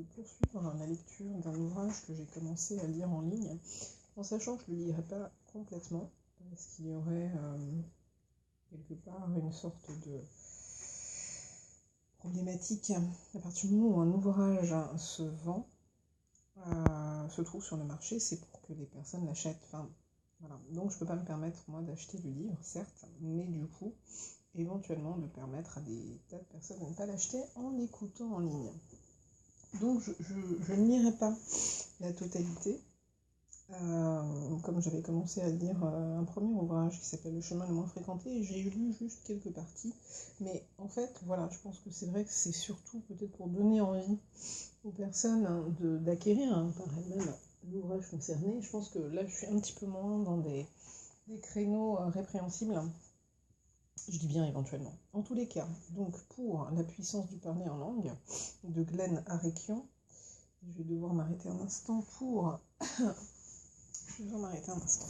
poursuivre la lecture d'un ouvrage que j'ai commencé à lire en ligne, en sachant que je ne le lirai pas complètement, parce qu'il y aurait quelque part une sorte de problématique à partir du moment où un ouvrage se vend, se trouve sur le marché, c'est pour que les personnes l'achètent. Enfin, voilà. Donc je ne peux pas me permettre, moi, d'acheter le livre, certes, mais du coup, éventuellement de permettre à des tas de personnes de ne pas l'acheter en l'écoutant en ligne. Donc je ne lirai pas la totalité, comme j'avais commencé à lire un premier ouvrage qui s'appelle Le chemin le moins fréquenté, j'ai lu juste quelques parties, mais en fait, voilà, je pense que c'est vrai que c'est surtout peut-être pour donner envie aux personnes d'acquérir par elles-mêmes l'ouvrage concerné. Je pense que là, je suis un petit peu moins dans des créneaux répréhensibles. Je dis bien éventuellement. En tous les cas, donc pour La puissance du parler en langue, de Glenn Arekian, je vais devoir m'arrêter un instant pour... Je vais devoir m'arrêter un instant.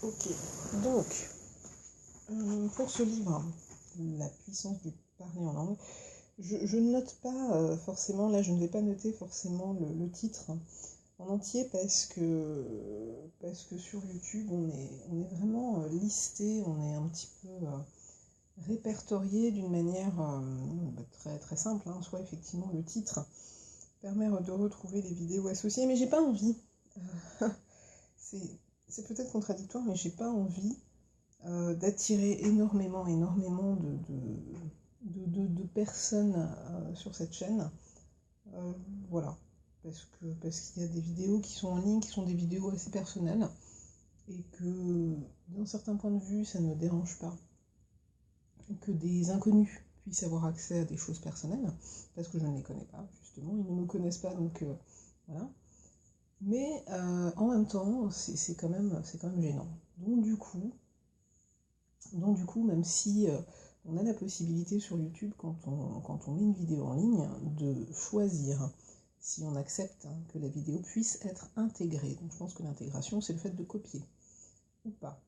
Ok, donc, pour ce livre, La puissance du parler en langue, je ne note pas forcément, là je ne vais pas noter forcément le titre en entier parce que sur YouTube on est vraiment listé, on est un petit peu répertorié d'une manière très, très simple, hein. Soit effectivement le titre permet de retrouver les vidéos associées, mais j'ai pas envie, c'est peut-être contradictoire, mais j'ai pas envie d'attirer énormément de personnes sur cette chaîne. Voilà, parce qu'il y a des vidéos qui sont en ligne, qui sont des vidéos assez personnelles, et que d'un certain point de vue, ça ne me dérange pas que des inconnus puissent avoir accès à des choses personnelles, parce que je ne les connais pas, justement, ils ne me connaissent pas, donc voilà. Mais en même temps, c'est quand même gênant. Donc du coup, même si on a la possibilité sur YouTube, quand on met une vidéo en ligne, de choisir si on accepte que la vidéo puisse être intégrée. Donc je pense que l'intégration, c'est le fait de copier, ou pas.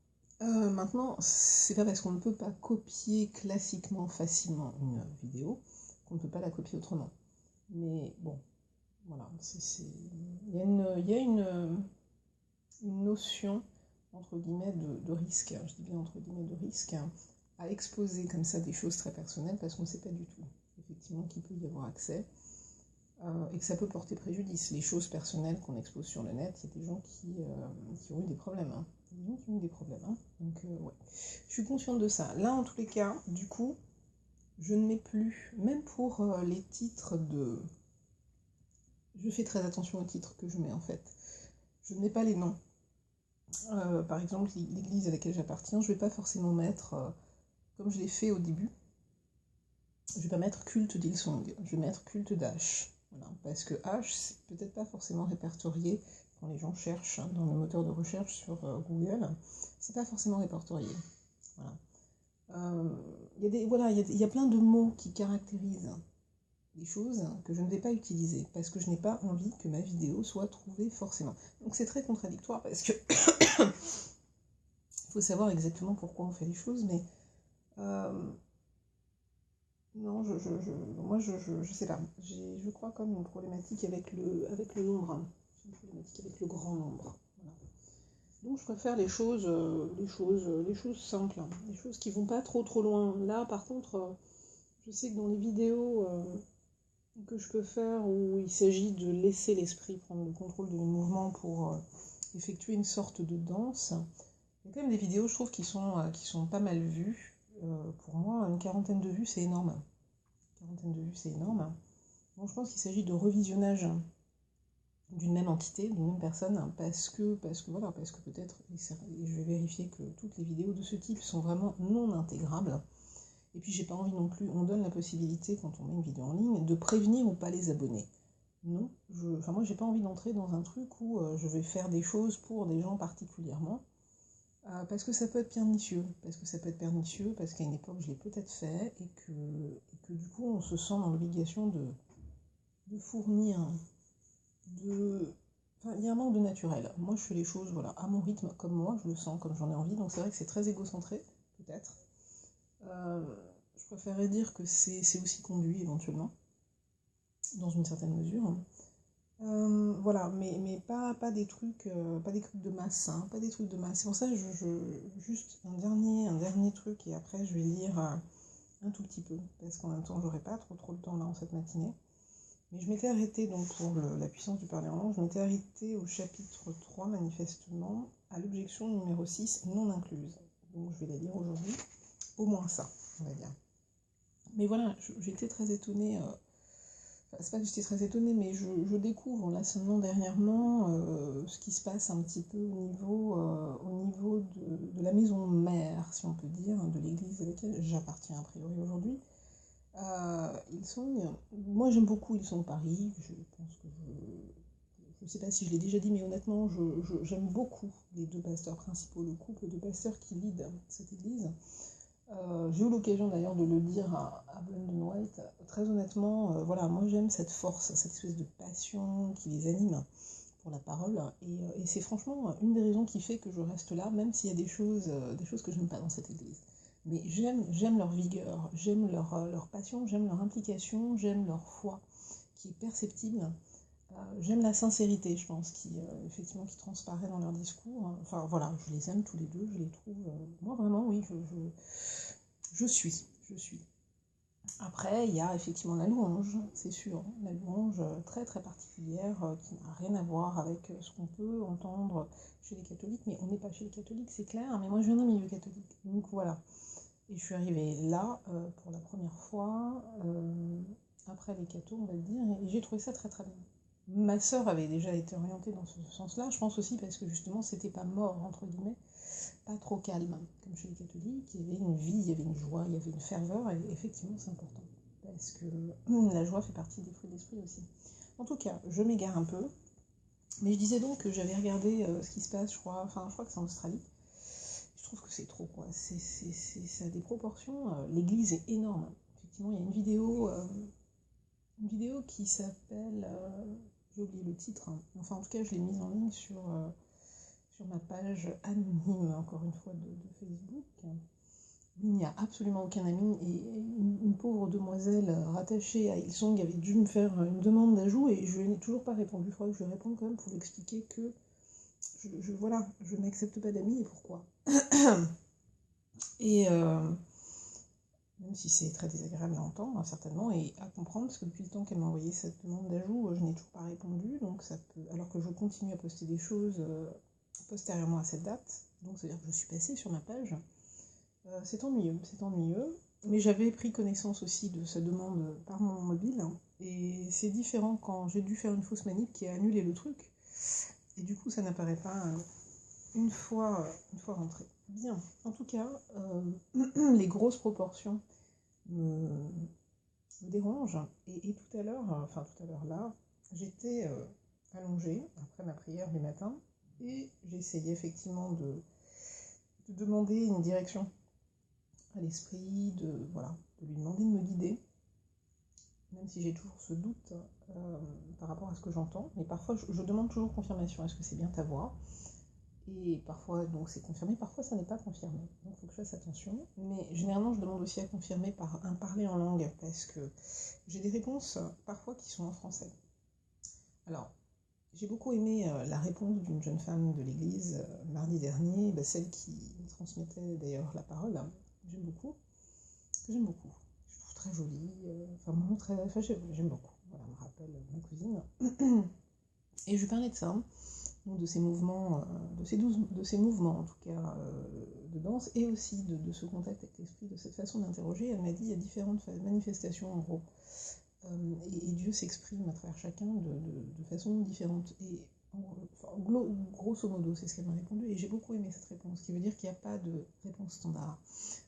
Maintenant, c'est pas parce qu'on ne peut pas copier classiquement facilement une vidéo qu'on ne peut pas la copier autrement. Mais bon, voilà, il y a une notion, entre guillemets, de risque, je dis bien entre guillemets de risque, à exposer comme ça des choses très personnelles, parce qu'on ne sait pas du tout, effectivement, qui peut y avoir accès, et que ça peut porter préjudice. Les choses personnelles qu'on expose sur le net, il y a des gens qui ont eu des problèmes, hein. Des gens qui ont eu des problèmes, hein. Donc, ouais. Je suis consciente de ça. Là, en tous les cas, du coup, je ne mets plus, même pour les titres de... Je fais très attention aux titres que je mets, en fait. Je ne mets pas les noms. Par exemple, l'église à laquelle j'appartiens, je ne vais pas forcément mettre, comme je l'ai fait au début, je ne vais pas mettre culte d'Hillsong, je vais mettre culte d'H. Voilà, parce que H, c'est peut-être pas forcément répertorié quand les gens cherchent dans le moteur de recherche sur Google, c'est pas forcément répertorié. Voilà. Il y a plein de mots qui caractérisent des choses que je ne vais pas utiliser parce que je n'ai pas envie que ma vidéo soit trouvée forcément. Donc c'est très contradictoire parce que il faut savoir exactement pourquoi on fait les choses, mais non, moi je sais pas. Je crois comme une problématique avec le nombre. J'ai une problématique avec le grand nombre. Voilà. Donc je préfère les choses simples, les choses qui vont pas trop loin. Là, par contre, je sais que dans les vidéos que je peux faire où il s'agit de laisser l'esprit prendre le contrôle de mes mouvements pour effectuer une sorte de danse, il y a quand même des vidéos, je trouve, qui sont pas mal vues. Pour moi, une quarantaine de vues, c'est énorme. Donc je pense qu'il s'agit de revisionnage d'une même entité, d'une même personne, parce que peut-être, et je vais vérifier que toutes les vidéos de ce type sont vraiment non intégrables. Et puis j'ai pas envie non plus, on donne la possibilité, quand on met une vidéo en ligne, de prévenir ou pas les abonnés. Non, moi j'ai pas envie d'entrer dans un truc où je vais faire des choses pour des gens particulièrement, Parce que ça peut être pernicieux, parce qu'à une époque je l'ai peut-être fait, et que du coup on se sent dans l'obligation de fournir, enfin il y a un manque de naturel. Moi je fais les choses voilà, à mon rythme, comme moi, je le sens, comme j'en ai envie, donc c'est vrai que c'est très égocentré, peut-être. Euh, je préférerais dire que c'est aussi conduit éventuellement, dans une certaine mesure. Voilà, mais pas des trucs, pas des trucs de masse, hein, pas des trucs de masse. C'est pour ça que juste un dernier truc, et après je vais lire un tout petit peu, parce qu'en même temps j'aurai pas trop le temps là en cette matinée. Mais je m'étais arrêtée donc pour la puissance du parler en langue, je m'étais arrêtée au chapitre 3 manifestement, à l'objection numéro 6 non incluse. Donc je vais la lire aujourd'hui, au moins ça, on va dire. Mais voilà, j'étais très étonnée. Enfin, c'est pas que j'étais très étonnée, mais je découvre là seulement dernièrement ce qui se passe un petit peu au niveau de la maison mère, si on peut dire, de l'église à laquelle j'appartiens a priori aujourd'hui. Moi j'aime beaucoup Ils sont de Paris, je pense que je sais pas si je l'ai déjà dit, mais honnêtement, j'aime beaucoup les deux pasteurs principaux, le couple de pasteurs qui lead cette église. J'ai eu l'occasion d'ailleurs de le dire à Brandon White. Très honnêtement, voilà, moi j'aime cette force, cette espèce de passion qui les anime pour la parole. Et c'est franchement une des raisons qui fait que je reste là, même s'il y a des choses que je n'aime pas dans cette église. Mais j'aime leur vigueur, j'aime leur passion, j'aime leur implication, j'aime leur foi qui est perceptible. J'aime la sincérité, je pense, effectivement, qui transparaît dans leur discours. Enfin voilà, je les aime tous les deux, je les trouve. Moi vraiment, oui, je suis, je suis. Après, il y a effectivement la louange, c'est sûr, la louange très très particulière qui n'a rien à voir avec ce qu'on peut entendre chez les catholiques, mais on n'est pas chez les catholiques, c'est clair, mais moi je viens d'un milieu catholique, donc voilà. Et je suis arrivée là pour la première fois, après les cathos, on va dire, et j'ai trouvé ça très très bien. Ma sœur avait déjà été orientée dans ce sens-là, je pense aussi parce que justement c'était pas mort, entre guillemets, pas trop calme, comme chez les catholiques. Il y avait une vie, il y avait une joie, il y avait une ferveur, et effectivement c'est important. Parce que la joie fait partie des fruits de l'esprit aussi. En tout cas, je m'égare un peu. Mais je disais donc que j'avais regardé ce qui se passe, je crois que c'est en Australie. Je trouve que c'est trop, quoi. Ça a des proportions. L'église est énorme. Effectivement, il y a une vidéo qui s'appelle. J'ai oublié le titre, hein. Enfin, en tout cas, je l'ai mise en ligne sur ma page anonyme, encore une fois, de Facebook. Il n'y a absolument aucun ami, et une pauvre demoiselle rattachée à Hillsong avait dû me faire une demande d'ajout et je n'ai toujours pas répondu. Il faudrait que je lui réponde quand même pour lui expliquer que voilà, je n'accepte pas d'amis et pourquoi. Et même si c'est très désagréable à entendre, certainement, et à comprendre, parce que depuis le temps qu'elle m'a envoyé cette demande d'ajout, je n'ai toujours pas répondu, donc ça peut, alors que je continue à poster des choses postérieurement à cette date, donc c'est-à-dire que je suis passée sur ma page. C'est ennuyeux, c'est ennuyeux. Mais j'avais pris connaissance aussi de sa demande par mon mobile. Et c'est différent quand j'ai dû faire une fausse manip qui a annulé le truc. Et du coup, ça n'apparaît pas une fois rentré. Bien. En tout cas, les grosses proportions me, me dérangent. Et tout à l'heure, là, j'étais allongée après ma prière du matin. Et j'essayais effectivement de demander une direction à l'esprit, voilà, de lui demander de me guider, même si j'ai toujours ce doute par rapport à ce que j'entends. Mais parfois, je demande toujours confirmation. Est-ce que c'est bien ta voix? Et parfois, donc c'est confirmé, parfois ça n'est pas confirmé. Donc il faut que je fasse attention. Mais généralement, je demande aussi à confirmer par un parler en langue, parce que j'ai des réponses parfois qui sont en français. Alors, j'ai beaucoup aimé la réponse d'une jeune femme de l'église mardi dernier, celle qui me transmettait d'ailleurs la parole. J'aime beaucoup. J'aime beaucoup. Je trouve très jolie. Enfin, vraiment très. Enfin, j'aime beaucoup. Voilà, elle me rappelle ma cousine. Et je lui parlais de ça, donc de ces mouvements, de ces mouvements en tout cas, de danse, et aussi de ce contact avec l'esprit, de cette façon d'interroger. Elle m'a dit il y a différentes manifestations en gros. Et Dieu s'exprime à travers chacun de façon différente. Et enfin, grosso modo, c'est ce qu'elle m'a répondu, et j'ai beaucoup aimé cette réponse, qui veut dire qu'il n'y a pas de réponse standard.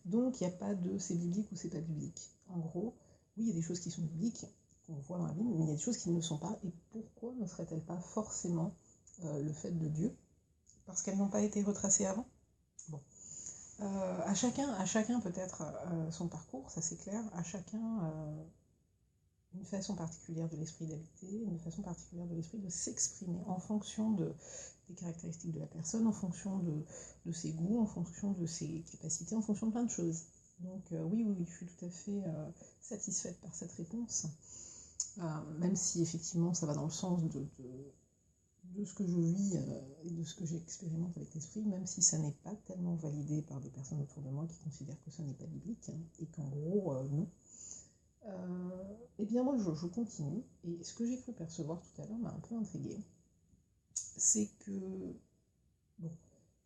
Donc il n'y a pas de c'est biblique ou c'est pas biblique. En gros, oui, il y a des choses qui sont bibliques, qu'on voit dans la Bible, mais il y a des choses qui ne le sont pas, et pourquoi ne seraient-elles pas forcément le fait de Dieu? Parce qu'elles n'ont pas été retracées avant? À chacun peut-être son parcours, ça c'est clair, à chacun une façon particulière de l'esprit d'habiter, une façon particulière de l'esprit de s'exprimer en fonction des caractéristiques de la personne, en fonction de ses goûts, en fonction de ses capacités, en fonction de plein de choses. Donc oui, je suis tout à fait satisfaite par cette réponse, même si effectivement ça va dans le sens de ce que je vis et de ce que j'expérimente avec l'esprit, même si ça n'est pas tellement validé par des personnes autour de moi qui considèrent que ça n'est pas biblique, hein, et qu'en gros, non. Eh bien moi je continue, et ce que j'ai cru percevoir tout à l'heure m'a un peu intriguée. C'est que, bon,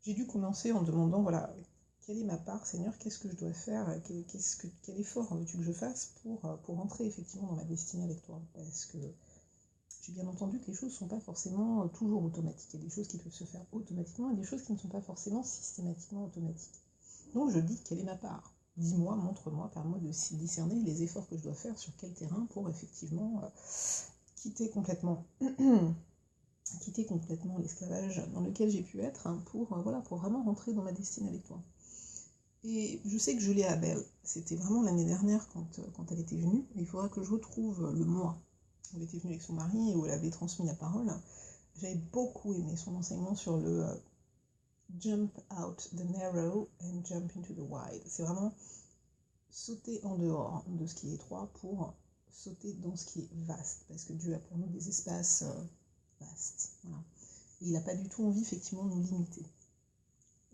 j'ai dû commencer en demandant, voilà, quelle est ma part, Seigneur, qu'est-ce que je dois faire, quel effort veux-tu que je fasse pour entrer effectivement dans ma destinée avec toi, parce que j'ai bien entendu que les choses ne sont pas forcément toujours automatiques. Il y a des choses qui peuvent se faire automatiquement et des choses qui ne sont pas forcément systématiquement automatiques. Donc je dis, quelle est ma part? Dis-moi, montre-moi, permets-moi de discerner les efforts que je dois faire sur quel terrain pour effectivement quitter complètement l'esclavage dans lequel j'ai pu être, hein, pour vraiment rentrer dans ma destinée avec toi. Et je sais que je l'ai à Belle, c'était vraiment l'année dernière quand elle était venue, il faudra que je retrouve le mois où elle était venue avec son mari et où elle avait transmis la parole. J'avais beaucoup aimé son enseignement sur le jump out the narrow and jump into the wide. C'est vraiment sauter en dehors de ce qui est étroit pour sauter dans ce qui est vaste, parce que Dieu a pour nous des espaces vastes. Voilà. Et il n'a pas du tout envie effectivement de nous limiter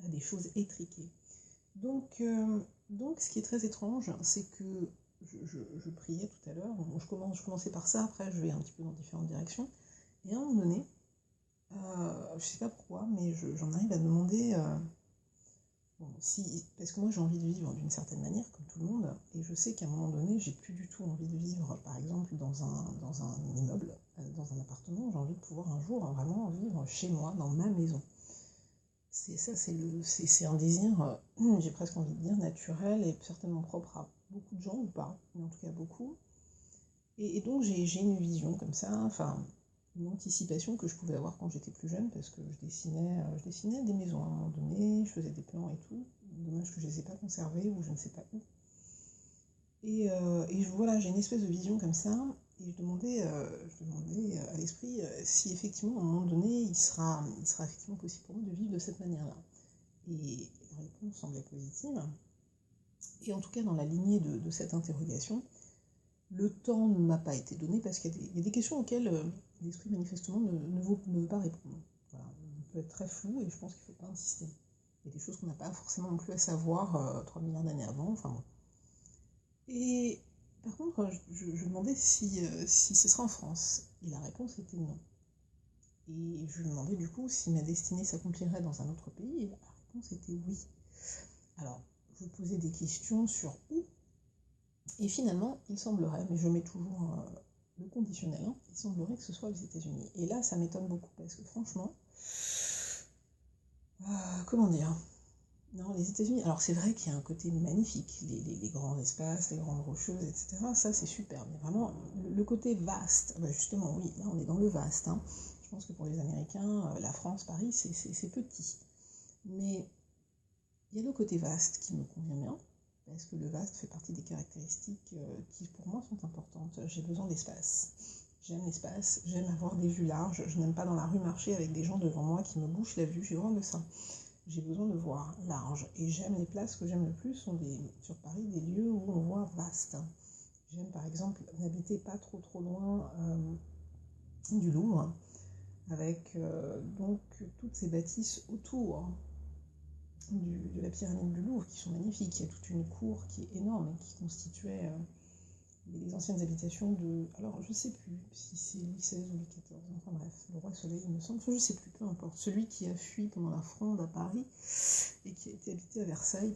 à des choses étriquées. Donc, ce qui est très étrange, c'est que je priais tout à l'heure, je commençais par ça, après je vais un petit peu dans différentes directions, et à un moment donné, je sais pas pourquoi, mais j'en arrive à me demander, parce que moi j'ai envie de vivre d'une certaine manière, comme tout le monde, et je sais qu'à un moment donné, j'ai plus du tout envie de vivre, par exemple, dans un immeuble, dans un appartement, j'ai envie de pouvoir un jour vraiment vivre chez moi, dans ma maison. C'est un désir, j'ai presque envie de dire, naturel et certainement propre à beaucoup de gens, ou pas, mais en tout cas beaucoup. Et donc j'ai une vision comme ça, enfin, une anticipation que je pouvais avoir quand j'étais plus jeune, parce que je dessinais des maisons à un moment donné, je faisais des plans et tout. Dommage que je ne les ai pas conservés, ou je ne sais pas où. Et voilà, j'ai une espèce de vision comme ça, et je demandais à l'esprit si effectivement, à un moment donné, il sera effectivement possible pour moi de vivre de cette manière-là. Et la réponse semblait positive. Et en tout cas, dans la lignée de cette interrogation, le temps ne m'a pas été donné, parce qu'il y a des questions auxquelles l'esprit manifestement ne veut pas répondre. Voilà, on peut être très flou, et je pense qu'il ne faut pas insister. Il y a des choses qu'on n'a pas forcément non plus à savoir 3 milliards d'années avant, enfin bon. Et par contre, je demandais si ce serait en France. Et la réponse était non. Et je lui demandais du coup si ma destinée s'accomplirait dans un autre pays. Et la réponse était oui. Alors, je posais des questions sur où. Et finalement, il semblerait, mais je mets toujours le conditionnel, hein, il semblerait que ce soit aux États-Unis. Et là, ça m'étonne beaucoup, parce que franchement, comment dire? Non, les États-Unis, alors c'est vrai qu'il y a un côté magnifique, les grands espaces, les grandes rocheuses, etc. Ça, c'est super. Mais vraiment, le côté vaste, bah justement, oui, là, on est dans le vaste, hein. Je pense que pour les Américains, la France, Paris, c'est petit. Mais il y a le côté vaste qui me convient bien, parce que le vaste fait partie des caractéristiques qui, pour moi, sont importantes. J'ai besoin d'espace. J'aime l'espace, j'aime avoir des vues larges. Je n'aime pas dans la rue marcher avec des gens devant moi qui me bouchent la vue. J'ai besoin de ça. J'ai besoin de voir large. Et j'aime les places que j'aime le plus sont sur Paris des lieux où on voit vaste. J'aime par exemple n'habiter pas trop loin du Louvre, avec donc toutes ces bâtisses autour de la pyramide du Louvre qui sont magnifiques. Il y a toute une cour qui est énorme et qui constituait les anciennes habitations de... Alors je sais plus si c'est Louis XVI ou Louis XIV, enfin bref, le roi Soleil il me semble, enfin, je sais plus, peu importe. Celui qui a fui pendant la Fronde à Paris et qui a été habité à Versailles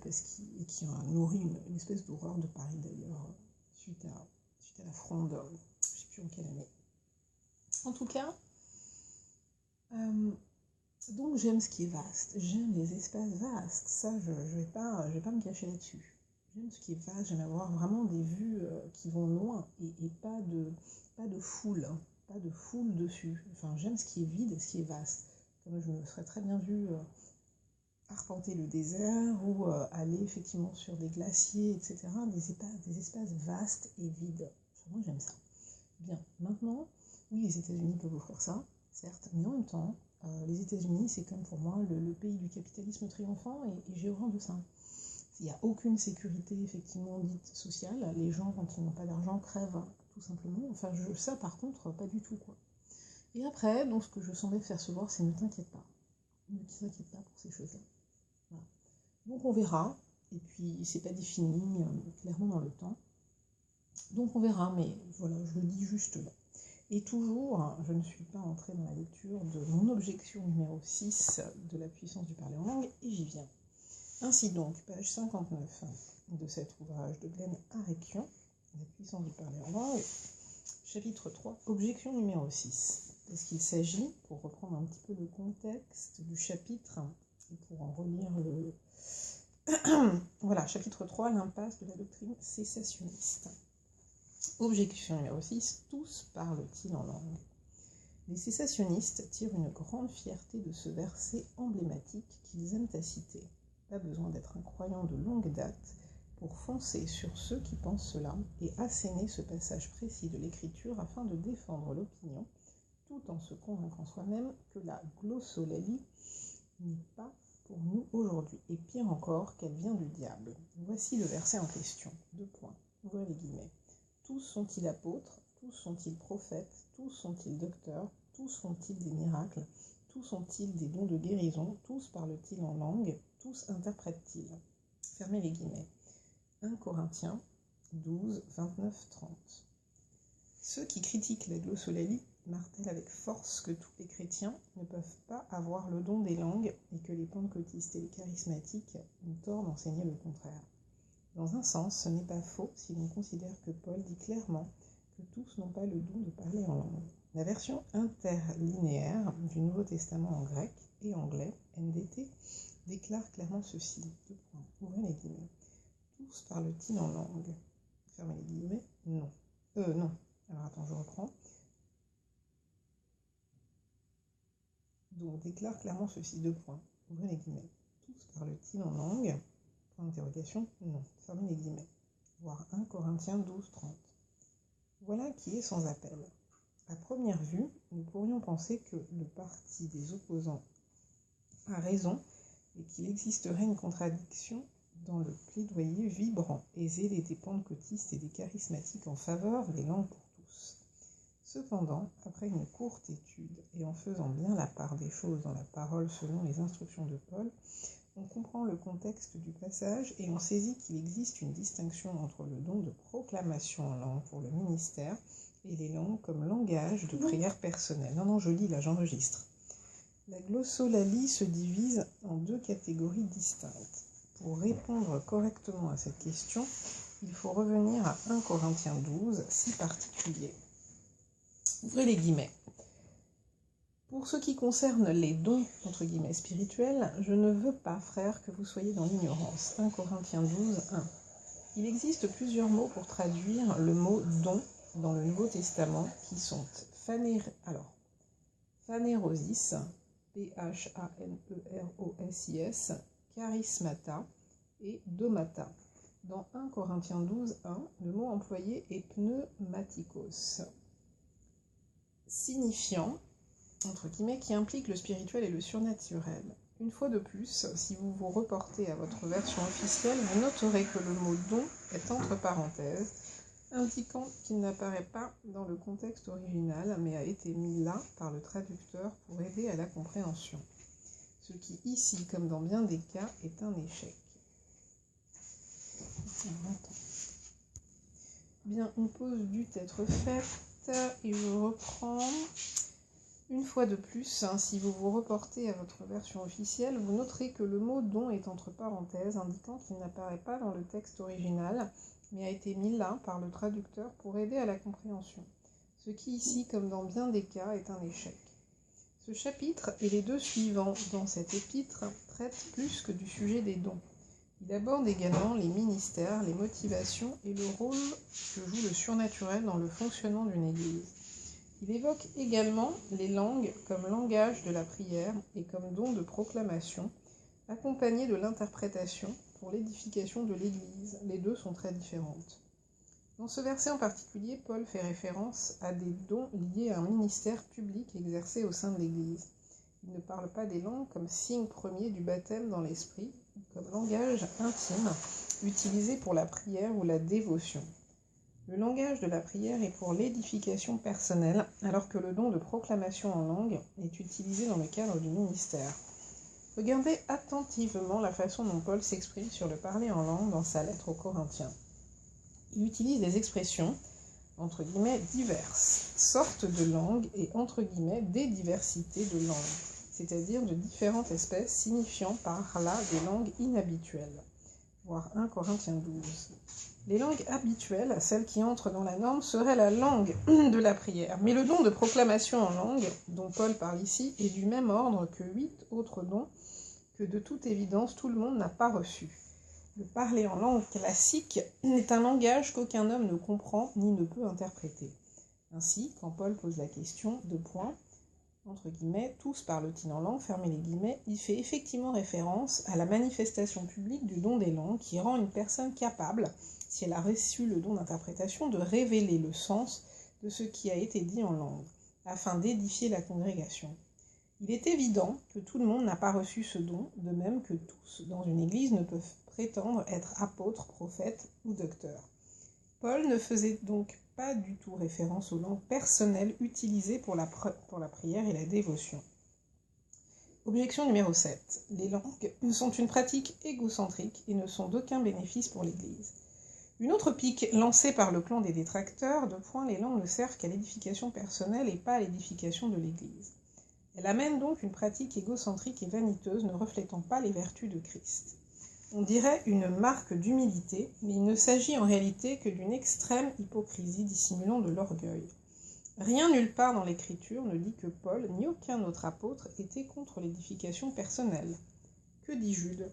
et qui a nourri une espèce d'horreur de Paris d'ailleurs suite à la Fronde, je sais plus en quelle année. En tout cas, donc j'aime ce qui est vaste, j'aime les espaces vastes, ça je vais pas me cacher là-dessus. J'aime ce qui est vaste, j'aime avoir vraiment des vues qui vont loin et pas de foule, hein, pas de foule dessus. Enfin, j'aime ce qui est vide et ce qui est vaste. Comme je me serais très bien vue arpenter le désert ou aller effectivement sur des glaciers, etc. Des espaces vastes et vides. Moi, j'aime ça. Bien, maintenant, oui, les États-Unis peuvent offrir ça, certes, mais en même temps, les États-Unis, c'est comme pour moi le pays du capitalisme triomphant et j'ai horreur de ça. Il n'y a aucune sécurité, effectivement, dite sociale. Les gens, quand ils n'ont pas d'argent, crèvent, tout simplement. Enfin, ça, par contre, pas du tout, quoi. Et après, donc, ce que je semblais faire se voir, c'est ne t'inquiète pas. Ne t'inquiète pas pour ces choses-là. Voilà. Donc, on verra. Et puis, c'est pas défini, clairement, dans le temps. Donc, on verra, mais voilà, je le dis juste là. Et toujours, je ne suis pas entrée dans la lecture de mon objection numéro 6 de la puissance du parler en langue, et j'y viens. Ainsi donc, page 59 de cet ouvrage de Glenn Arekian, La puissance du parler en langue, chapitre 3, objection numéro 6. Parce qu'il s'agit, pour reprendre un petit peu le contexte du chapitre, et pour en relire le... voilà, chapitre 3, l'impasse de la doctrine cessationniste. Objection numéro 6, tous parlent-ils en langue? Les cessationnistes tirent une grande fierté de ce verset emblématique qu'ils aiment à citer. Pas besoin d'être un croyant de longue date pour foncer sur ceux qui pensent cela et asséner ce passage précis de l'écriture afin de défendre l'opinion, tout en se convainquant soi-même que la glossolalie n'est pas pour nous aujourd'hui, et pire encore qu'elle vient du diable. Voici le verset en question. 2 points. Ouvrez les guillemets. Tous sont-ils apôtres, tous sont-ils prophètes, tous sont-ils docteurs, tous font-ils des miracles, tous ont-ils des dons de guérison, tous parlent-ils en langue, tous interprètent-ils. Fermez les guillemets. 1 Corinthiens 12, 29, 30. Ceux qui critiquent la glossolalie martèlent avec force que tous les chrétiens ne peuvent pas avoir le don des langues et que les pentecôtistes et les charismatiques ont tort d'enseigner le contraire. Dans un sens, ce n'est pas faux si l'on considère que Paul dit clairement que tous n'ont pas le don de parler en langue. La version interlinéaire du Nouveau Testament en grec et anglais, NDT, déclare clairement ceci. 2 points. Ouvrez les guillemets. Tous parlent-ils en langue? Fermez les guillemets. Non. Non. Alors attends, je reprends. Donc déclare clairement ceci. 2 points. Ouvrez les guillemets. Tous parlent-ils en langue? Point d'interrogation. Non. Fermez les guillemets. Voir 1 Corinthiens 12, 30. Voilà qui est sans appel. À première vue, nous pourrions penser que le parti des opposants a raison et qu'il existerait une contradiction dans le plaidoyer vibrant et zélé des pentecôtistes et des charismatiques en faveur des langues pour tous. Cependant, après une courte étude et en faisant bien la part des choses dans la parole selon les instructions de Paul, on comprend le contexte du passage et on saisit qu'il existe une distinction entre le don de proclamation en langue pour le ministère et les langues comme langage de prière personnelle. Non, je lis là, j'enregistre. La glossolalie se divise en 2 catégories distinctes. Pour répondre correctement à cette question, il faut revenir à 1 Corinthiens 12, si particulier. Ouvrez les guillemets. Pour ce qui concerne les dons, entre guillemets, spirituels, je ne veux pas, frères, que vous soyez dans l'ignorance. 1 Corinthiens 12, 1. Il existe plusieurs mots pour traduire le mot « don » dans le Nouveau Testament qui sont phanérosis, P-H-A-N-E-R-O-S-I-S, charismata et domata. Dans 1 Corinthiens 12, 1, le mot employé est pneumatikos, signifiant, entre guillemets, qui implique le spirituel et le surnaturel. Une fois de plus, si vous vous reportez à votre version officielle, vous noterez que le mot « don » est entre parenthèses, indiquant qu'il n'apparaît pas dans le contexte original, mais a été mis là par le traducteur pour aider à la compréhension. Ce qui, ici, comme dans bien des cas, est un échec. Bien, une pause dut être faite, et je reprends. Une fois de plus, si vous vous reportez à votre version officielle, vous noterez que le mot « don » est entre parenthèses, indiquant qu'il n'apparaît pas dans le texte original, mais a été mis là par le traducteur pour aider à la compréhension. Ce qui ici, comme dans bien des cas, est un échec. Ce chapitre et les 2 suivants dans cet épître traitent plus que du sujet des dons. Il aborde également les ministères, les motivations et le rôle que joue le surnaturel dans le fonctionnement d'une église. Il évoque également les langues comme langage de la prière et comme don de proclamation, accompagnée de l'interprétation pour l'édification de l'Église. Les deux sont très différentes. Dans ce verset en particulier, Paul fait référence à des dons liés à un ministère public exercé au sein de l'Église. Il ne parle pas des langues comme signe premier du baptême dans l'esprit, comme langage intime utilisé pour la prière ou la dévotion. Le langage de la prière est pour l'édification personnelle, alors que le don de proclamation en langue est utilisé dans le cadre du ministère. Regardez attentivement la façon dont Paul s'exprime sur le parler en langue dans sa lettre aux Corinthiens. Il utilise des expressions, entre guillemets, diverses, sortes de langues et, entre guillemets, des diversités de langues, c'est-à-dire de différentes espèces signifiant par là des langues inhabituelles, voir 1 Corinthiens 12. Les langues habituelles, celles qui entrent dans la norme, seraient la langue de la prière. Mais le don de proclamation en langue, dont Paul parle ici, est du même ordre que 8 autres dons que de toute évidence tout le monde n'a pas reçu. Le parler en langue classique est un langage qu'aucun homme ne comprend ni ne peut interpréter. Ainsi, quand Paul pose la question, entre guillemets, tous parlent-ils en langue, fermez les guillemets, il fait effectivement référence à la manifestation publique du don des langues qui rend une personne capable, si elle a reçu le don d'interprétation, de révéler le sens de ce qui a été dit en langue, afin d'édifier la congrégation. Il est évident que tout le monde n'a pas reçu ce don, de même que tous dans une église ne peuvent prétendre être apôtres, prophètes ou docteurs. Paul ne faisait donc pas du tout référence aux langues personnelles utilisées pour la prière et la dévotion. Objection numéro 7. Les langues sont une pratique égocentrique et ne sont d'aucun bénéfice pour l'Église. Une autre pique lancée par le clan des détracteurs, les langues ne servent qu'à l'édification personnelle et pas à l'édification de l'Église. Elle amène donc une pratique égocentrique et vaniteuse ne reflétant pas les vertus de Christ. On dirait une marque d'humilité, mais il ne s'agit en réalité que d'une extrême hypocrisie dissimulant de l'orgueil. Rien nulle part dans l'Écriture ne dit que Paul ni aucun autre apôtre était contre l'édification personnelle. Que dit Jude ?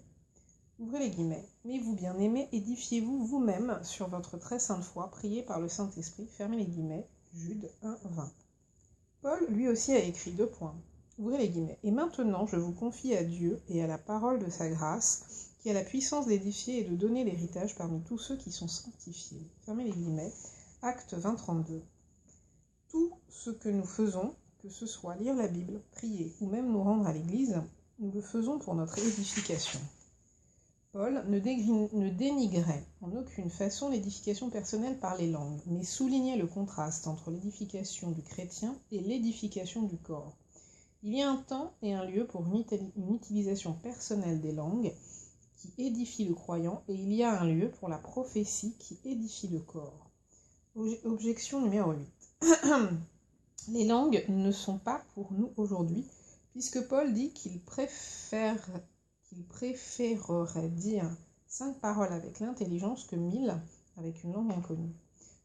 Ouvrez les guillemets. « Mais vous, bien-aimés, édifiez-vous vous-même sur votre très sainte foi, priez par le Saint-Esprit. » Fermez les guillemets. Jude 1, 20. Paul, lui aussi, a écrit : Ouvrez les guillemets. « Et maintenant, je vous confie à Dieu et à la parole de sa grâce, qui a la puissance d'édifier et de donner l'héritage parmi tous ceux qui sont sanctifiés. » Fermez les guillemets. Acte 20, 32. Tout ce que nous faisons, que ce soit lire la Bible, prier ou même nous rendre à l'église, nous le faisons pour notre édification. Paul ne dénigrait en aucune façon l'édification personnelle par les langues, mais soulignait le contraste entre l'édification du chrétien et l'édification du corps. Il y a un temps et un lieu pour une utilisation personnelle des langues qui édifie le croyant, et il y a un lieu pour la prophétie qui édifie le corps. Objection numéro 8. Les langues ne sont pas pour nous aujourd'hui, puisque Paul dit qu'il préférerait dire 5 paroles avec l'intelligence que 1000 avec une langue inconnue.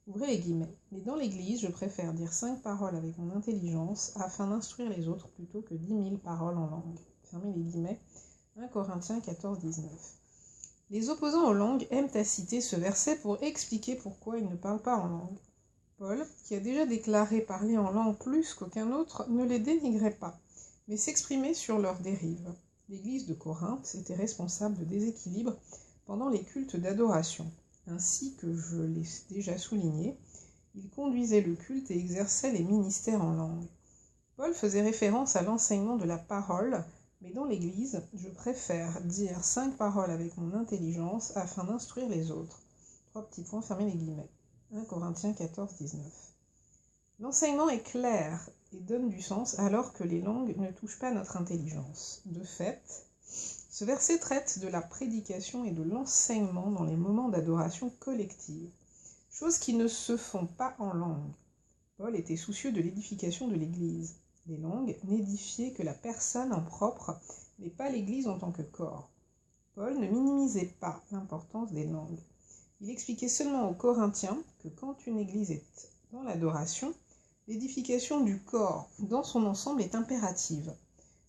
Ouvrez les guillemets. Mais dans l'Église, je préfère dire 5 paroles avec mon intelligence afin d'instruire les autres plutôt que 10 000 paroles en langue. Fermez les guillemets. 1 Corinthiens 14, 19. Les opposants aux langues aiment à citer ce verset pour expliquer pourquoi ils ne parlent pas en langue. Paul, qui a déjà déclaré parler en langue plus qu'aucun autre, ne les dénigrait pas, mais s'exprimait sur leurs dérives. L'Église de Corinthe était responsable de déséquilibres pendant les cultes d'adoration. Ainsi que je l'ai déjà souligné, il conduisait le culte et exerçait les ministères en langue. Paul faisait référence à l'enseignement de la parole, mais dans l'Église, je préfère dire 5 paroles avec mon intelligence afin d'instruire les autres. 3 petits points, fermez les guillemets. 1 Corinthiens 14, 19. L'enseignement est clair et donne du sens alors que les langues ne touchent pas notre intelligence. De fait, ce verset traite de la prédication et de l'enseignement dans les moments d'adoration collective, choses qui ne se font pas en langue. Paul était soucieux de l'édification de l'Église. Les langues n'édifiaient que la personne en propre, mais pas l'Église en tant que corps. Paul ne minimisait pas l'importance des langues. Il expliquait seulement aux Corinthiens que quand une Église est dans l'adoration, l'édification du corps dans son ensemble est impérative.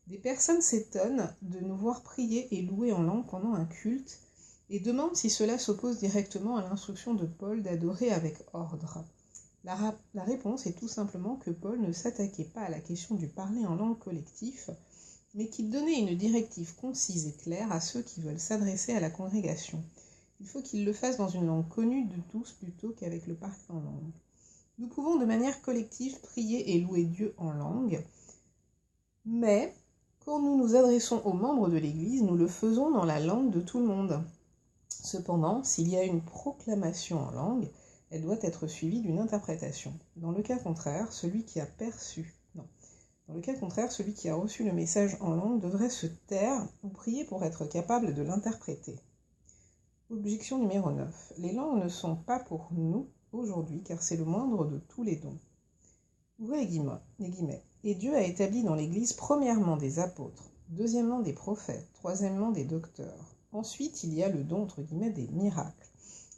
Des personnes s'étonnent de nous voir prier et louer en langue pendant un culte et demandent si cela s'oppose directement à l'instruction de Paul d'adorer avec ordre. La réponse est tout simplement que Paul ne s'attaquait pas à la question du parler en langue collectif, mais qu'il donnait une directive concise et claire à ceux qui veulent s'adresser à la congrégation. Il faut qu'ils le fassent dans une langue connue de tous plutôt qu'avec le parler en langue. Nous pouvons de manière collective prier et louer Dieu en langue, mais quand nous nous adressons aux membres de l'Église, nous le faisons dans la langue de tout le monde. Cependant, s'il y a une proclamation en langue, elle doit être suivie d'une interprétation. Dans le cas contraire, celui qui a reçu le message en langue devrait se taire ou prier pour être capable de l'interpréter. Objection numéro 9. Les langues ne sont pas pour nous aujourd'hui, car c'est le moindre de tous les dons. Ouvrez les guillemets. Et Dieu a établi dans l'Église premièrement des apôtres, deuxièmement des prophètes, troisièmement des docteurs. Ensuite, il y a le don, entre guillemets, des miracles.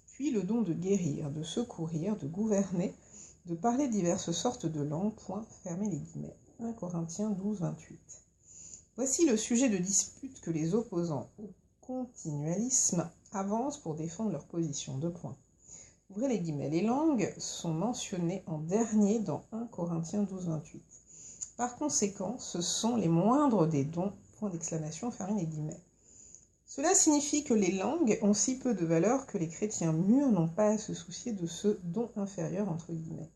Puis le don de guérir, de secourir, de gouverner, de parler diverses sortes de langues, point, fermez les guillemets. 1 Corinthiens 12, 28. Voici le sujet de dispute que les opposants au continualisme avancent pour défendre leur position. 2 points. Ouvrez les guillemets. Les langues sont mentionnées en dernier dans 1 Corinthiens 12, 28. Par conséquent, ce sont les moindres des dons, point d'exclamation, fermez les guillemets. Cela signifie que les langues ont si peu de valeur que les chrétiens mûrs n'ont pas à se soucier de ce don inférieur, entre guillemets.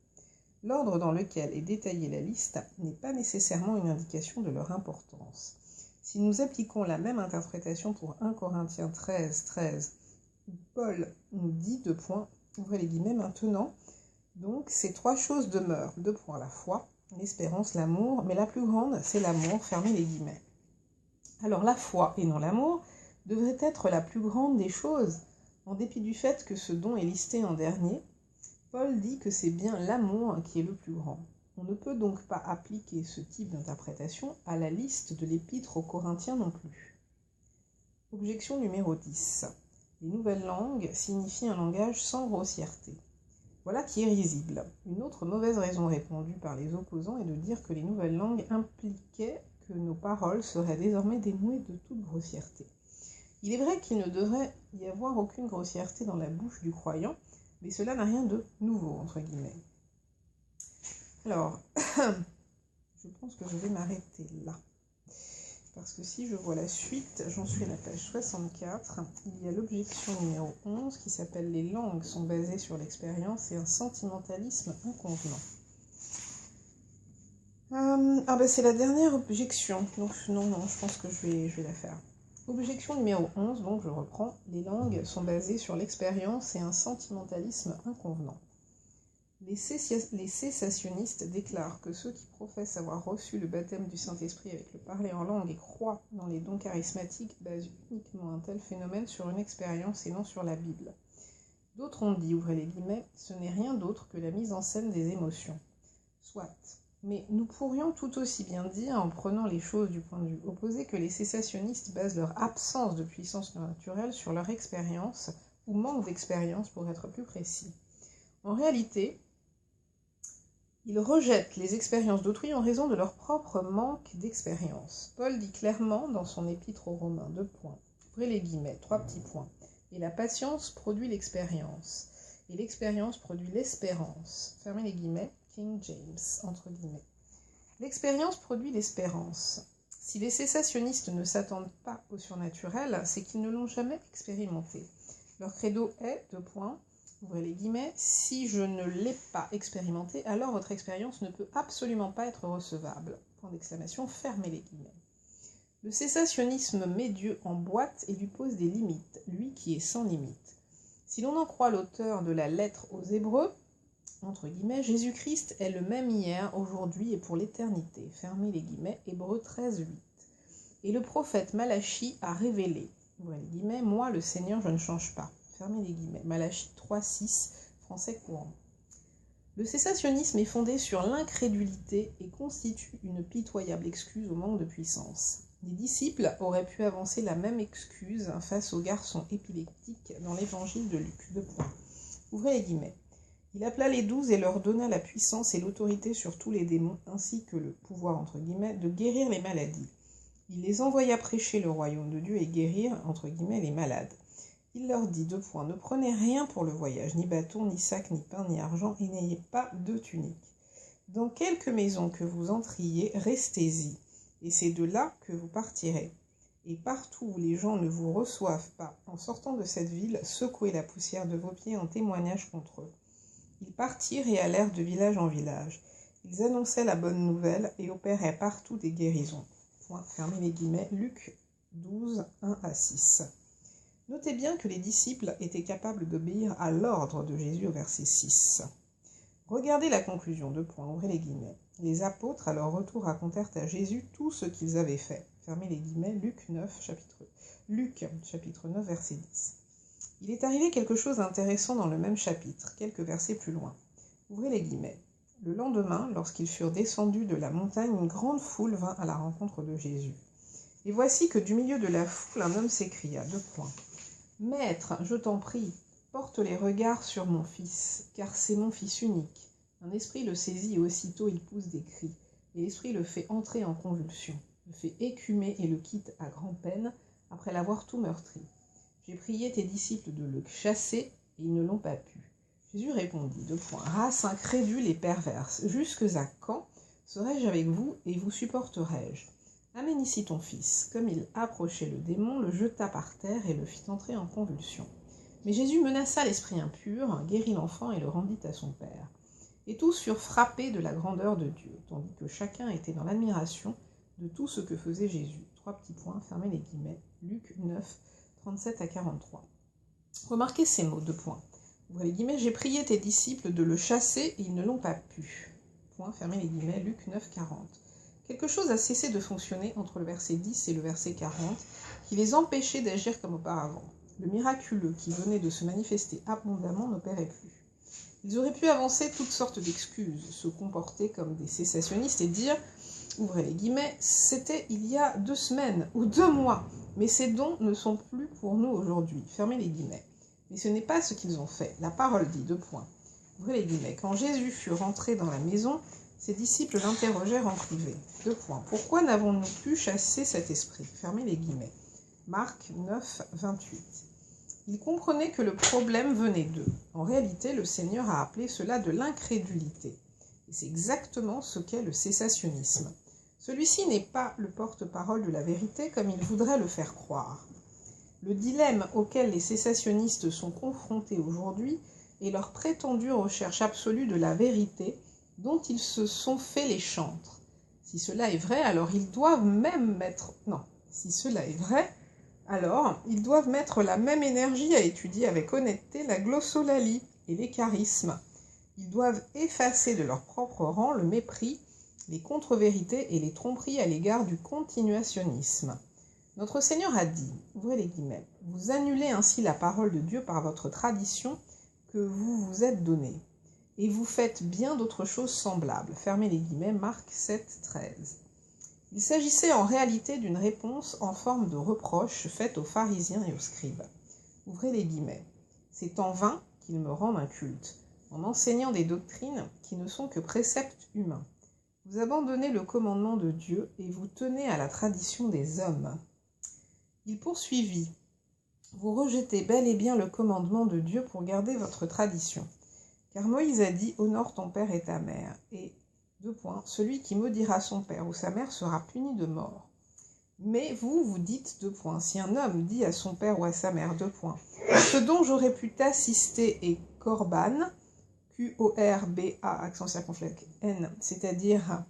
L'ordre dans lequel est détaillée la liste n'est pas nécessairement une indication de leur importance. Si nous appliquons la même interprétation pour 1 Corinthiens 13, 13, où Paul nous dit 2 points, ouvrez les guillemets, maintenant, donc ces 3 choses demeurent, 2 points, la foi, l'espérance, l'amour, mais la plus grande, c'est l'amour, fermez les guillemets. Alors la foi et non l'amour devrait être la plus grande des choses, en dépit du fait que ce don est listé en dernier. Paul dit que c'est bien l'amour qui est le plus grand. On ne peut donc pas appliquer ce type d'interprétation à la liste de l'épître aux Corinthiens non plus. Objection numéro 10. Les nouvelles langues signifient un langage sans grossièreté. Voilà qui est risible. Une autre mauvaise raison répandue par les opposants est de dire que les nouvelles langues impliquaient que nos paroles seraient désormais dénuées de toute grossièreté. Il est vrai qu'il ne devrait y avoir aucune grossièreté dans la bouche du croyant, mais cela n'a rien de nouveau, entre guillemets. Alors, je pense que je vais m'arrêter là. Parce que si je vois la suite, j'en suis à la page 64, il y a l'objection numéro 11 qui s'appelle « Les langues sont basées sur l'expérience et un sentimentalisme inconvenant ». C'est la dernière objection, donc non, je pense que je vais la faire. Objection numéro 11, donc je reprends, les langues sont basées sur l'expérience et un sentimentalisme inconvenant. Les cessationnistes déclarent que ceux qui professent avoir reçu le baptême du Saint-Esprit avec le parler en langue et croient dans les dons charismatiques basent uniquement un tel phénomène sur une expérience et non sur la Bible. D'autres ont dit, ouvrez les guillemets, ce n'est rien d'autre que la mise en scène des émotions. Soit. Mais nous pourrions tout aussi bien dire, en prenant les choses du point de vue opposé, que les cessationnistes basent leur absence de puissance naturelle sur leur expérience, ou manque d'expérience pour être plus précis. En réalité, ils rejettent les expériences d'autrui en raison de leur propre manque d'expérience. Paul dit clairement dans son épître aux Romains, 2 points, ouvrez les guillemets, 3 petits points, et la patience produit l'expérience, et l'expérience produit l'espérance, fermez les guillemets, King James, entre guillemets. L'expérience produit l'espérance. Si les cessationnistes ne s'attendent pas au surnaturel, c'est qu'ils ne l'ont jamais expérimenté. Leur credo est, 2 points, ouvrez les guillemets, si je ne l'ai pas expérimenté, alors votre expérience ne peut absolument pas être recevable. Point d'exclamation, fermez les guillemets. Le cessationnisme met Dieu en boîte et lui pose des limites, lui qui est sans limite. Si l'on en croit l'auteur de la lettre aux Hébreux, entre guillemets, Jésus-Christ est le même hier, aujourd'hui et pour l'éternité. Fermez les guillemets, Hébreux 13, 8. Et le prophète Malachie a révélé, ouvrez les guillemets, moi le Seigneur je ne change pas. Fermez les guillemets, Malachie 3, 6, français courant. Le cessationnisme est fondé sur l'incrédulité et constitue une pitoyable excuse au manque de puissance. Les disciples auraient pu avancer la même excuse face au garçon épileptique dans l'évangile de Luc. 2 points. Ouvrez les guillemets. Il appela les 12 et leur donna la puissance et l'autorité sur tous les démons, ainsi que le pouvoir, entre guillemets, de guérir les maladies. Il les envoya prêcher le royaume de Dieu et guérir, entre guillemets, les malades. Il leur dit, 2 points, ne prenez rien pour le voyage, ni bâton, ni sac, ni pain, ni argent, et n'ayez pas de tunique. Dans quelque maison que vous entriez, restez-y, et c'est de là que vous partirez. Et partout où les gens ne vous reçoivent pas, en sortant de cette ville, secouez la poussière de vos pieds en témoignage contre eux. » Ils partirent et allèrent de village en village. Ils annonçaient la bonne nouvelle et opéraient partout des guérisons. Fermez les guillemets, Luc 12, 1 à 6. Notez bien que les disciples étaient capables d'obéir à l'ordre de Jésus au verset 6. Regardez la conclusion, ouvrez les guillemets. Les apôtres, à leur retour, racontèrent à Jésus tout ce qu'ils avaient fait. Fermez les guillemets, Luc, chapitre 9, verset 10. Il est arrivé quelque chose d'intéressant dans le même chapitre, quelques versets plus loin. Ouvrez les guillemets. Le lendemain, lorsqu'ils furent descendus de la montagne, une grande foule vint à la rencontre de Jésus. Et voici que du milieu de la foule, un homme s'écria, Maître, je t'en prie, porte les regards sur mon fils, car c'est mon fils unique. Un esprit le saisit et aussitôt il pousse des cris, et l'esprit le fait entrer en convulsion, le fait écumer et le quitte à grand-peine, après l'avoir tout meurtri. J'ai prié tes disciples de le chasser, et ils ne l'ont pas pu. Jésus répondit, Race incrédule et perverse, jusque à quand serai-je avec vous et vous supporterai-je? Amène ici ton fils. Comme il approchait le démon, le jeta par terre et le fit entrer en convulsion. Mais Jésus menaça l'esprit impur, guérit l'enfant et le rendit à son père. Et tous furent frappés de la grandeur de Dieu, tandis que chacun était dans l'admiration de tout ce que faisait Jésus. Fermez les guillemets, Luc 9, 37 à 43. Remarquez ces mots, Ouvrez les guillemets, j'ai prié tes disciples de le chasser et ils ne l'ont pas pu. Fermez les guillemets, Luc 9, 40. Quelque chose a cessé de fonctionner entre le verset 10 et le verset 40, qui les empêchait d'agir comme auparavant. Le miraculeux qui venait de se manifester abondamment n'opérait plus. Ils auraient pu avancer toutes sortes d'excuses, se comporter comme des sésationnistes et dire, ouvrez les guillemets, c'était il y a 2 semaines ou 2 mois, mais ces dons ne sont plus pour nous aujourd'hui. Fermez les guillemets. Mais ce n'est pas ce qu'ils ont fait. La parole dit, ouvrez les guillemets, quand Jésus fut rentré dans la maison, ses disciples l'interrogèrent en privé. Pourquoi n'avons-nous pu chasser cet esprit? Fermez les guillemets. Marc 9, 28. Ils comprenaient que le problème venait d'eux. En réalité, le Seigneur a appelé cela de l'incrédulité. Et c'est exactement ce qu'est le cessationnisme. Celui-ci n'est pas le porte-parole de la vérité comme il voudrait le faire croire. Le dilemme auquel les cessationnistes sont confrontés aujourd'hui est leur prétendue recherche absolue de la vérité dont ils se sont fait les chantres. Si cela est vrai, alors ils doivent même mettre... Si cela est vrai, alors ils doivent mettre la même énergie à étudier avec honnêteté la glossolalie et les charismes. Ils doivent effacer de leur propre rang le mépris, les contre-vérités et les tromperies à l'égard du continuationnisme. Notre Seigneur a dit, ouvrez les guillemets, vous annulez ainsi la parole de Dieu par votre tradition que vous vous êtes donnée. Et vous faites bien d'autres choses semblables. Fermez les guillemets, Marc 7, 13. Il s'agissait en réalité d'une réponse en forme de reproche faite aux pharisiens et aux scribes. Ouvrez les guillemets. C'est en vain qu'ils me rendent un culte, en enseignant des doctrines qui ne sont que préceptes humains. Vous abandonnez le commandement de Dieu et vous tenez à la tradition des hommes. Il poursuivit. Vous rejetez bel et bien le commandement de Dieu pour garder votre tradition. Car Moïse a dit, honore ton père et ta mère, et, celui qui maudira son père ou sa mère sera puni de mort. Mais vous dites, si un homme dit à son père ou à sa mère, ce dont j'aurais pu t'assister est korban, Q-O-R-B-A, accent circonflexe N, c'est-à-dire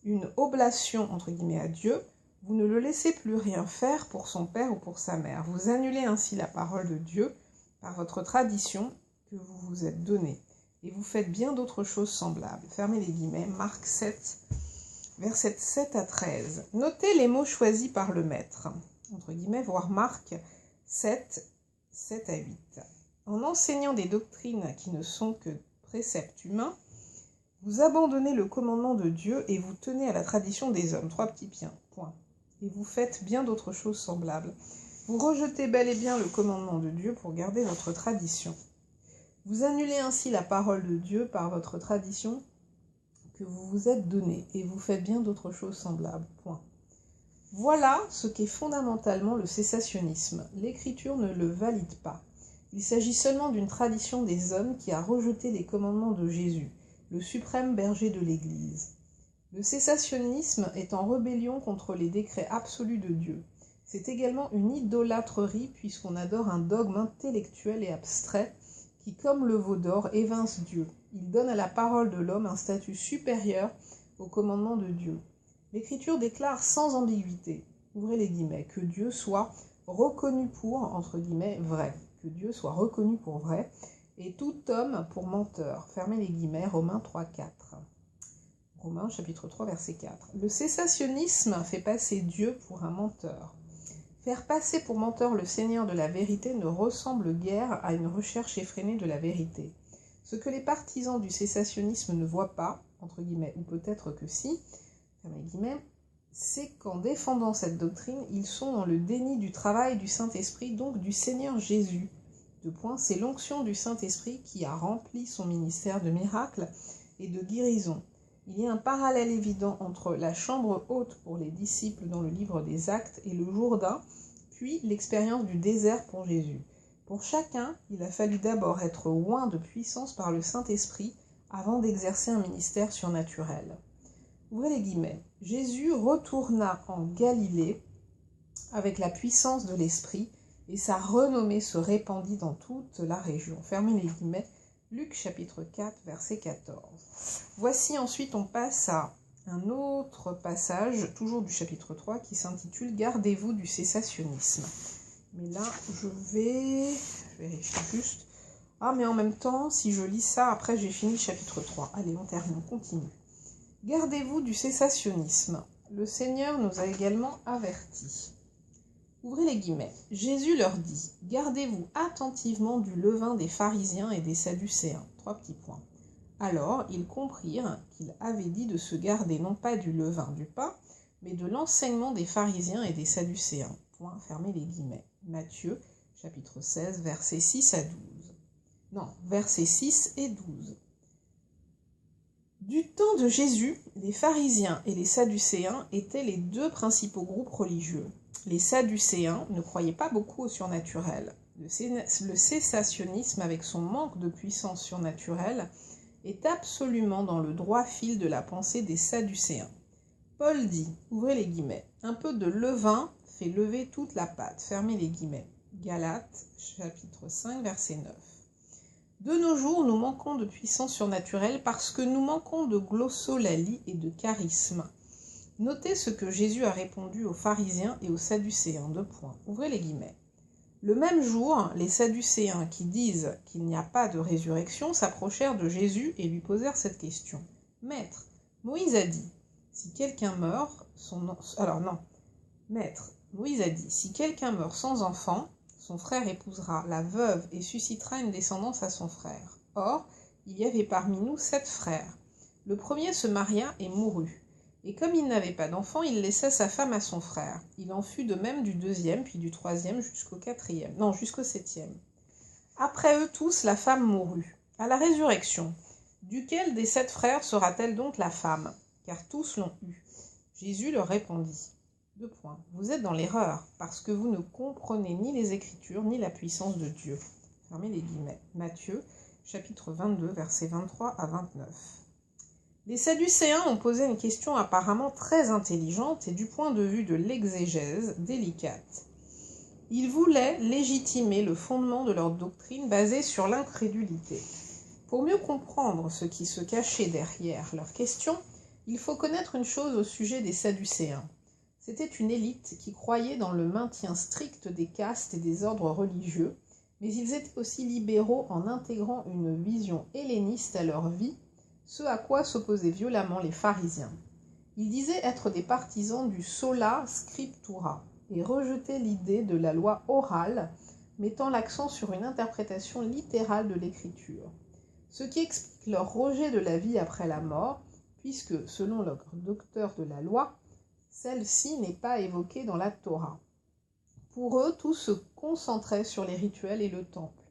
une oblation, entre guillemets, à Dieu, vous ne le laissez plus rien faire pour son père ou pour sa mère. Vous annulez ainsi la parole de Dieu par votre tradition que vous vous êtes donnée. Et vous faites bien d'autres choses semblables. Fermez les guillemets, Marc 7, versets 7 à 13. Notez les mots choisis par le maître, entre guillemets, voire Marc 7, 7 à 8. En enseignant des doctrines qui ne sont que préceptes humains, vous abandonnez le commandement de Dieu et vous tenez à la tradition des hommes. 3 petits points. Et vous faites bien d'autres choses semblables. Vous rejetez bel et bien le commandement de Dieu pour garder votre tradition. Vous annulez ainsi la parole de Dieu par votre tradition que vous vous êtes donnée, et vous faites bien d'autres choses semblables. Voilà ce qu'est fondamentalement le cessationnisme. L'Écriture ne le valide pas. Il s'agit seulement d'une tradition des hommes qui a rejeté les commandements de Jésus, le suprême berger de l'Église. Le cessationnisme est en rébellion contre les décrets absolus de Dieu. C'est également une idolâtrerie puisqu'on adore un dogme intellectuel et abstrait qui, comme le veau d'or, évince Dieu. Il donne à la parole de l'homme un statut supérieur au commandement de Dieu. L'Écriture déclare sans ambiguïté, ouvrez les guillemets, que Dieu soit reconnu pour, entre guillemets, vrai. Que Dieu soit reconnu pour vrai, et tout homme pour menteur. Fermez les guillemets, Romains 3, 4. Romains chapitre 3, verset 4. Le cessationnisme fait passer Dieu pour un menteur. Faire passer pour menteur le Seigneur de la vérité ne ressemble guère à une recherche effrénée de la vérité. Ce que les partisans du cessationnisme ne voient pas, entre guillemets, ou peut-être que si, fermez les guillemets, c'est qu'en défendant cette doctrine, ils sont dans le déni du travail du Saint-Esprit, donc du Seigneur Jésus. C'est l'onction du Saint-Esprit qui a rempli son ministère de miracles et de guérison. Il y a un parallèle évident entre la chambre haute pour les disciples dans le livre des Actes et le Jourdain, puis l'expérience du désert pour Jésus. Pour chacun, il a fallu d'abord être oint de puissance par le Saint-Esprit avant d'exercer un ministère surnaturel. Ouvrez les guillemets. Jésus retourna en Galilée avec la puissance de l'Esprit et sa renommée se répandit dans toute la région. Fermez les guillemets. Luc chapitre 4, verset 14. Voici ensuite, on passe à un autre passage, toujours du chapitre 3, qui s'intitule « Gardez-vous du cessationnisme ». Mais là, je vérifie juste. Ah, mais en même temps, si je lis ça, après j'ai fini le chapitre 3. Allez, on termine, on continue. « Gardez-vous du cessationnisme. Le Seigneur nous a également avertis. » Ouvrez les guillemets. Jésus leur dit, « Gardez-vous attentivement du levain des pharisiens et des sadducéens. » 3 petits points. Alors, ils comprirent qu'il avait dit de se garder non pas du levain du pain, mais de l'enseignement des pharisiens et des sadducéens. Point, fermez les guillemets. Matthieu, chapitre 16, versets 6 à 12. Non, versets 6 et 12. Du temps de Jésus, les pharisiens et les sadducéens étaient les deux principaux groupes religieux. Les sadducéens ne croyaient pas beaucoup au surnaturel. Le cessationnisme, avec son manque de puissance surnaturelle, est absolument dans le droit fil de la pensée des sadducéens. Paul dit, ouvrez les guillemets, un peu de levain fait lever toute la pâte, fermez les guillemets. Galates, chapitre 5, verset 9. De nos jours, nous manquons de puissance surnaturelle parce que nous manquons de glossolalie et de charisme. Notez ce que Jésus a répondu aux pharisiens et aux sadducéens. Ouvrez les guillemets. Le même jour, les sadducéens qui disent qu'il n'y a pas de résurrection s'approchèrent de Jésus et lui posèrent cette question. Maître, Moïse a dit, si quelqu'un meurt, Moïse a dit, si quelqu'un meurt sans enfant, son frère épousera la veuve et suscitera une descendance à son frère. Or, il y avait parmi nous 7 frères. Le premier se maria et mourut. Et comme il n'avait pas d'enfant, il laissa sa femme à son frère. Il en fut de même du deuxième, puis du troisième, jusqu'au septième. Après eux tous, la femme mourut. À la résurrection, duquel des 7 frères sera-t-elle donc la femme? Car tous l'ont eue. Jésus leur répondit. Vous êtes dans l'erreur, parce que vous ne comprenez ni les Écritures, ni la puissance de Dieu. Fermez les guillemets. Matthieu, chapitre 22, versets 23 à 29. Les Sadducéens ont posé une question apparemment très intelligente et du point de vue de l'exégèse délicate. Ils voulaient légitimer le fondement de leur doctrine basée sur l'incrédulité. Pour mieux comprendre ce qui se cachait derrière leur question, il faut connaître une chose au sujet des Sadducéens. C'était une élite qui croyait dans le maintien strict des castes et des ordres religieux, mais ils étaient aussi libéraux en intégrant une vision helléniste à leur vie, ce à quoi s'opposaient violemment les pharisiens. Ils disaient être des partisans du sola scriptura et rejetaient l'idée de la loi orale, mettant l'accent sur une interprétation littérale de l'écriture. Ce qui explique leur rejet de la vie après la mort, puisque, selon leur docteur de la loi, celle-ci n'est pas évoquée dans la Torah. Pour eux, tout se concentrait sur les rituels et le temple.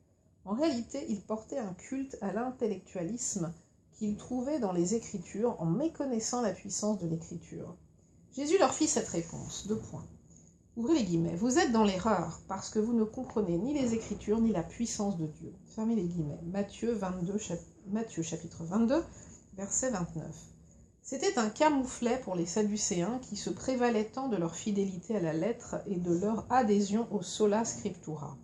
En réalité, ils portaient un culte à l'intellectualisme qu'ils trouvaient dans les Écritures en méconnaissant la puissance de l'Écriture. Jésus leur fit cette réponse. Ouvrez les guillemets. Vous êtes dans l'erreur parce que vous ne comprenez ni les Écritures ni la puissance de Dieu. Fermez les guillemets. Matthieu chapitre 22, verset 29. C'était un camouflet pour les Sadducéens qui se prévalaient tant de leur fidélité à la lettre et de leur adhésion au sola scriptura.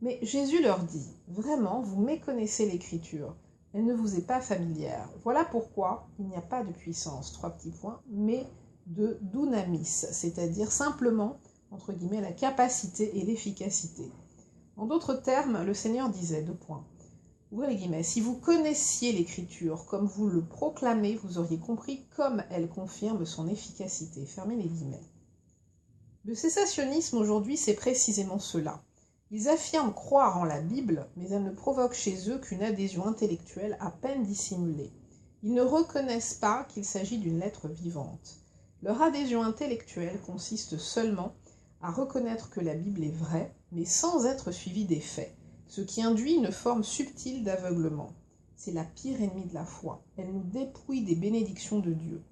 Mais Jésus leur dit, « Vraiment, vous méconnaissez l'Écriture, elle ne vous est pas familière. Voilà pourquoi il n'y a pas de puissance, 3 petits points, mais de dunamis, c'est-à-dire simplement, entre guillemets, la capacité et l'efficacité. » En d'autres termes, le Seigneur disait, 2 points, ouvrez les guillemets, « Si vous connaissiez l'Écriture comme vous le proclamez, vous auriez compris comme elle confirme son efficacité. » Fermez les guillemets. Le cessationnisme aujourd'hui, c'est précisément cela. Ils affirment croire en la Bible, mais elle ne provoque chez eux qu'une adhésion intellectuelle à peine dissimulée. Ils ne reconnaissent pas qu'il s'agit d'une lettre vivante. Leur adhésion intellectuelle consiste seulement à reconnaître que la Bible est vraie, mais sans être suivie des faits, ce qui induit une forme subtile d'aveuglement. C'est la pire ennemie de la foi. Elle nous dépouille des bénédictions de Dieu.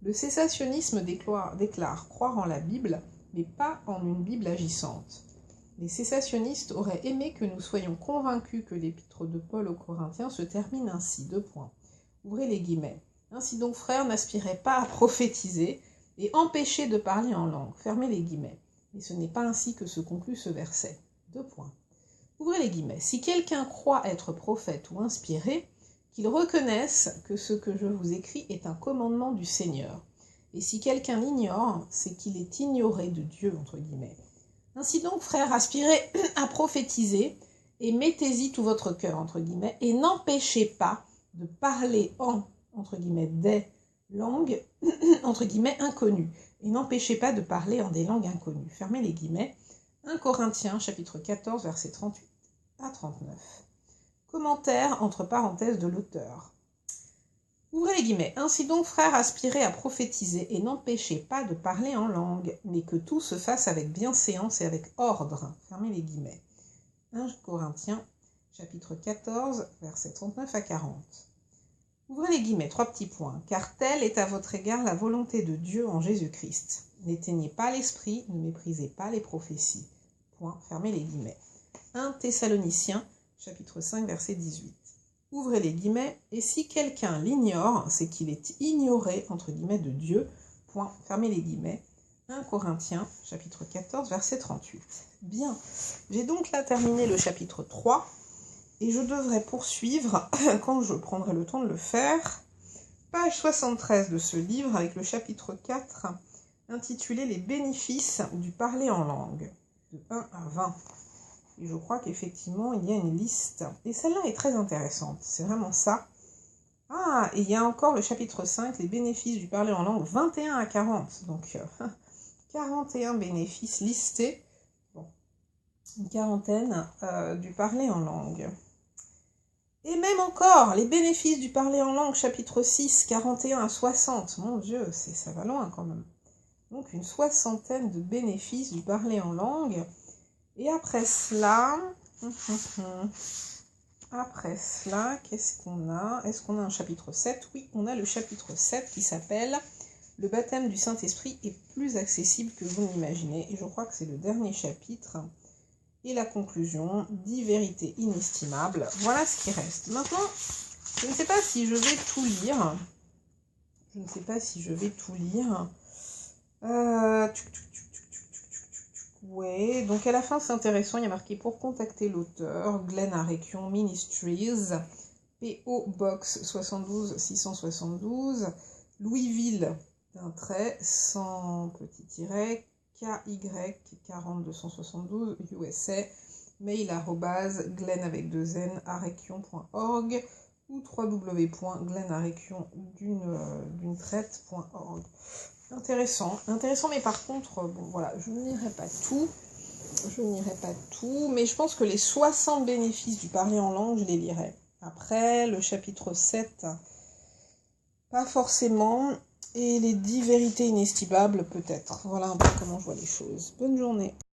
Le cessationnisme déclare croire en la Bible, mais pas en une Bible agissante. Les cessationnistes auraient aimé que nous soyons convaincus que l'épître de Paul aux Corinthiens se termine ainsi, 2 points. Ouvrez les guillemets. Ainsi donc, frères, n'aspirez pas à prophétiser et empêchez de parler en langue. Fermez les guillemets. Mais ce n'est pas ainsi que se conclut ce verset. 2 points. Ouvrez les guillemets. Si quelqu'un croit être prophète ou inspiré, qu'il reconnaisse que ce que je vous écris est un commandement du Seigneur. Et si quelqu'un l'ignore, c'est qu'il est ignoré de Dieu, entre guillemets. Ainsi donc, frères, aspirez à prophétiser et mettez-y tout votre cœur, entre guillemets, et n'empêchez pas de parler en, entre guillemets, des langues, entre guillemets, inconnues. Et n'empêchez pas de parler en des langues inconnues. Fermez les guillemets. 1 Corinthiens, chapitre 14, versets 38 à 39. Commentaire, entre parenthèses, de l'auteur. Ouvrez les guillemets. Ainsi donc, frères, aspirez à prophétiser et n'empêchez pas de parler en langue, mais que tout se fasse avec bienséance et avec ordre. Fermez les guillemets. 1 Corinthiens, chapitre 14, versets 39 à 40. Ouvrez les guillemets, 3 petits points. Car telle est à votre égard la volonté de Dieu en Jésus-Christ. N'éteignez pas l'esprit, ne méprisez pas les prophéties. Point. Fermez les guillemets. 1 Thessaloniciens, chapitre 5, verset 18. Ouvrez les guillemets, et si quelqu'un l'ignore, c'est qu'il est ignoré, entre guillemets, de Dieu. Point. Fermez les guillemets. 1 Corinthiens, chapitre 14, verset 38. Bien, j'ai donc là terminé le chapitre 3, et je devrais poursuivre, quand je prendrai le temps de le faire, page 73 de ce livre, avec le chapitre 4, intitulé « Les bénéfices du parler en langue », de 1 à 20. Et je crois qu'effectivement, il y a une liste. Et celle-là est très intéressante. C'est vraiment ça. Ah, et il y a encore le chapitre 5, les bénéfices du parler en langue, 21 à 40. Donc, 41 bénéfices listés. Bon, une quarantaine du parler en langue. Et même encore, les bénéfices du parler en langue, chapitre 6, 41 à 60. Mon Dieu, ça va loin quand même. Donc, une soixantaine de bénéfices du parler en langue. Et après cela, qu'est-ce qu'on a? Est-ce qu'on a un chapitre 7? Oui, on a le chapitre 7 qui s'appelle « Le baptême du Saint-Esprit est plus accessible que vous l'imaginez ». Et je crois que c'est le dernier chapitre. Et la conclusion, 10 vérités inestimables. Voilà ce qui reste. Maintenant, je ne sais pas si je vais tout lire. Ouais, donc à la fin c'est intéressant, il y a marqué pour contacter l'auteur, Glen Arekion Ministries, P.O. Box 72 672, Louisville, d'un trait, sans petit tiret, KY 40272, USA, mail @glen avec 2 n arekion.org ou www.glenarekion d'une traite.org. Intéressant, mais par contre, bon voilà, je n'irai pas tout, mais je pense que les 60 bénéfices du parler en langue, je les lirai. Après, le chapitre 7, pas forcément, et les 10 vérités inestimables, peut-être. Voilà un peu comment je vois les choses. Bonne journée.